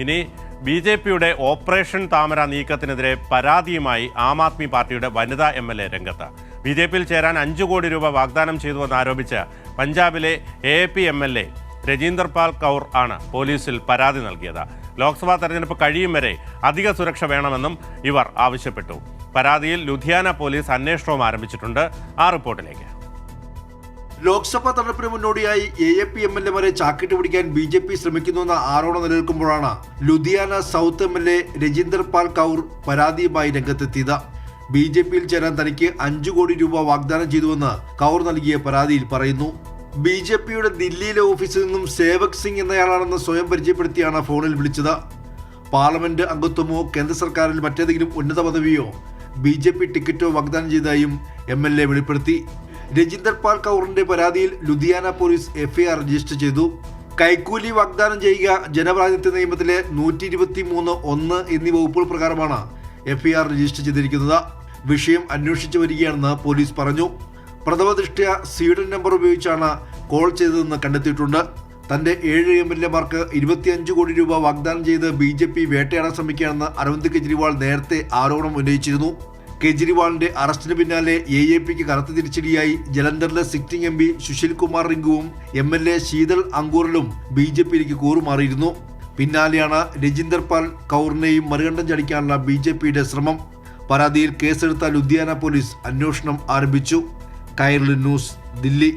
ഇനി ബി.ജെ.പിയുടെ ഓപ്പറേഷൻ താമര നീക്കത്തിനെതിരെ പരാതിയുമായി ആം ആദ്മി പാർട്ടിയുടെ വനിതാ എം.എൽ.എ രംഗത്ത്. ബി.ജെ.പിയിൽ ചേരാൻ 5 കോടി രൂപ വാഗ്ദാനം ചെയ്തുവെന്നാരോപിച്ച് പഞ്ചാബിലെ എ.പി. എം.എൽ.എ രജീന്ദർ പാൽ കൗർ ആണ് പോലീസിൽ പരാതി നൽകിയത്. ലോക്സഭാ തെരഞ്ഞെടുപ്പ് കഴിയും വരെ അധിക സുരക്ഷ വേണമെന്നും ഇവർ ആവശ്യപ്പെട്ടു. പരാതിയിൽ ലുധിയാന പോലീസ് അന്വേഷണവും ആരംഭിച്ചിട്ടുണ്ട്. ആ റിപ്പോർട്ടിലേക്ക്. ലോക്സഭാ തെരഞ്ഞെടുപ്പിന് മുന്നോടിയായി എ.പി. എം.എൽ.എമാരെ ചാക്കിട്ട് പിടിക്കാൻ ബി.ജെ.പി ശ്രമിക്കുന്നുവെന്ന ആരോപണം നിലനിൽക്കുമ്പോഴാണ് ലുധിയാന സൗത്ത് എം.എൽ.എ രജീന്ദർ പാൽ കൗർ പരാതിയുമായി രംഗത്തെത്തിയത്. ബി.ജെ.പിയിൽ ചേരാൻ തനിക്ക് 5 കോടി രൂപ വാഗ്ദാനം ചെയ്തുവെന്ന് കൗർ നൽകിയ പരാതിയിൽ പറയുന്നു. ബി.ജെ.പിയുടെ ദില്ലിയിലെ ഓഫീസിൽ നിന്നും സേവക് സിംഗ് എന്നയാളാണെന്ന് സ്വയം പരിചയപ്പെടുത്തിയാണ് ഫോണിൽ വിളിച്ചത്. പാർലമെന്റ് അംഗത്വമോ കേന്ദ്ര സർക്കാരിൽ മറ്റേതെങ്കിലും ഉന്നത പദവിയോ ബി.ജെ.പി ടിക്കറ്റോ വാഗ്ദാനം ചെയ്തതായും എം.എൽ.എ വെളിപ്പെടുത്തി. രജീന്ദർ പാൽ കൗറിന്റെ പരാതിയിൽ ലുധിയാന പോലീസ് എഫ്ഐആർ രജിസ്റ്റർ ചെയ്തു. കൈക്കൂലി വാഗ്ദാനം ചെയ്യുക, ജനപ്രാതിനിധ്യ നിയമത്തിലെ 123(1) എന്നീ വകുപ്പുകൾ പ്രകാരമാണ് എഫ്ഐആർ രജിസ്റ്റർ ചെയ്തിരിക്കുന്നത്. വിഷയം അന്വേഷിച്ചു വരികയാണെന്ന് പോലീസ് പറഞ്ഞു. പ്രഥമദൃഷ്ട്യ സ്വീഡൻ നമ്പർ ഉപയോഗിച്ചാണ് കോൾ ചെയ്തതെന്ന് കണ്ടെത്തിയിട്ടുണ്ട്. തന്റെ 7 എം.എൽ.എമാർക്ക് 25 കോടി രൂപ വാഗ്ദാനം ചെയ്ത് ബി.ജെ.പി വേട്ടയാടാൻ ശ്രമിക്കുകയാണെന്ന് അരവിന്ദ് കെജ്രിവാൾ നേരത്തെ ആരോപണം ഉന്നയിച്ചിരുന്നു. കെജ്രിവാളിന്റെ അറസ്റ്റിന് പിന്നാലെ എ.പി.ക്ക് കനത്ത തിരിച്ചടിയായി ജലന്ധറിലെ സിറ്റിംഗ് എം.പി സുശീൽ കുമാർ റിംഗുവും എം.എൽ.എ ശീതൾ അങ്കൂറിലും ബി.ജെ.പിയിലേക്ക് കൂറുമാറിയിരുന്നു. പിന്നാലെയാണ് രജീന്ദർ പാൽ കൗറിനെയും മറുകണ്ഠം ചടിക്കാനുള്ള ബി.ജെ.പിയുടെ ശ്രമം. പരാതിയിൽ കേസെടുത്ത ലുധിയാന പോലീസ് അന്വേഷണം ആരംഭിച്ചു. കൈരളി ന്യൂസ്, ദില്ലി.